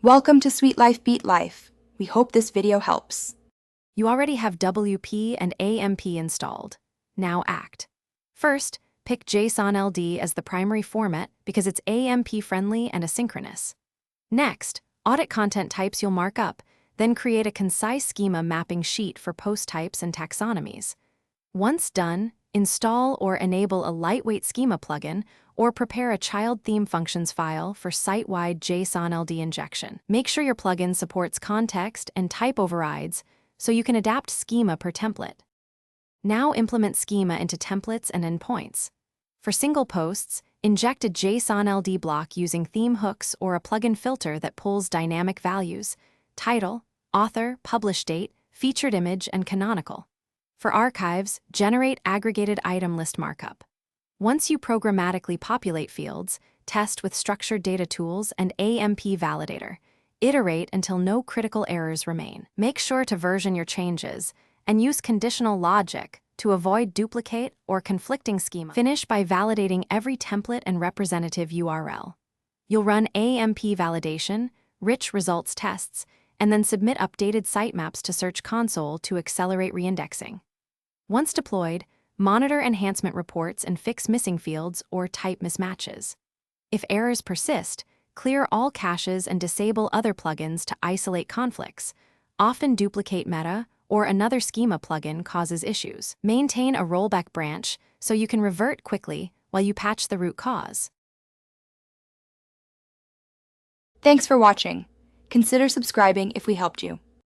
Welcome to Sweet Life Beat Life. We hope this video helps. You already have WP and AMP installed. Now act. First, pick JSON LD as the primary format because it's AMP friendly and asynchronous. Next, audit content types you'll mark up, then create a concise schema mapping sheet for post types and taxonomies. Once done, install or enable a lightweight schema plugin or prepare a child theme functions file for site-wide JSON LD injection. Make sure your plugin supports context and type overrides so you can adapt schema per template. Now implement schema into templates and endpoints. For single posts, inject a JSON LD block using theme hooks or a plugin filter that pulls dynamic values: title, author, publish date, featured image, and canonical. For archives, generate aggregated item list markup. Once you programmatically populate fields, test with structured data tools and AMP validator. Iterate until no critical errors remain. Make sure to version your changes and use conditional logic to avoid duplicate or conflicting schema. Finish by validating every template and representative URL. You'll run AMP validation, rich results tests, and then submit updated sitemaps to Search Console to accelerate reindexing. Once deployed, monitor enhancement reports and fix missing fields or type mismatches. If errors persist, clear all caches and disable other plugins to isolate conflicts. Often duplicate meta or another schema plugin causes issues. Maintain a rollback branch so you can revert quickly while you patch the root cause. Thanks for watching. Consider subscribing if we helped you.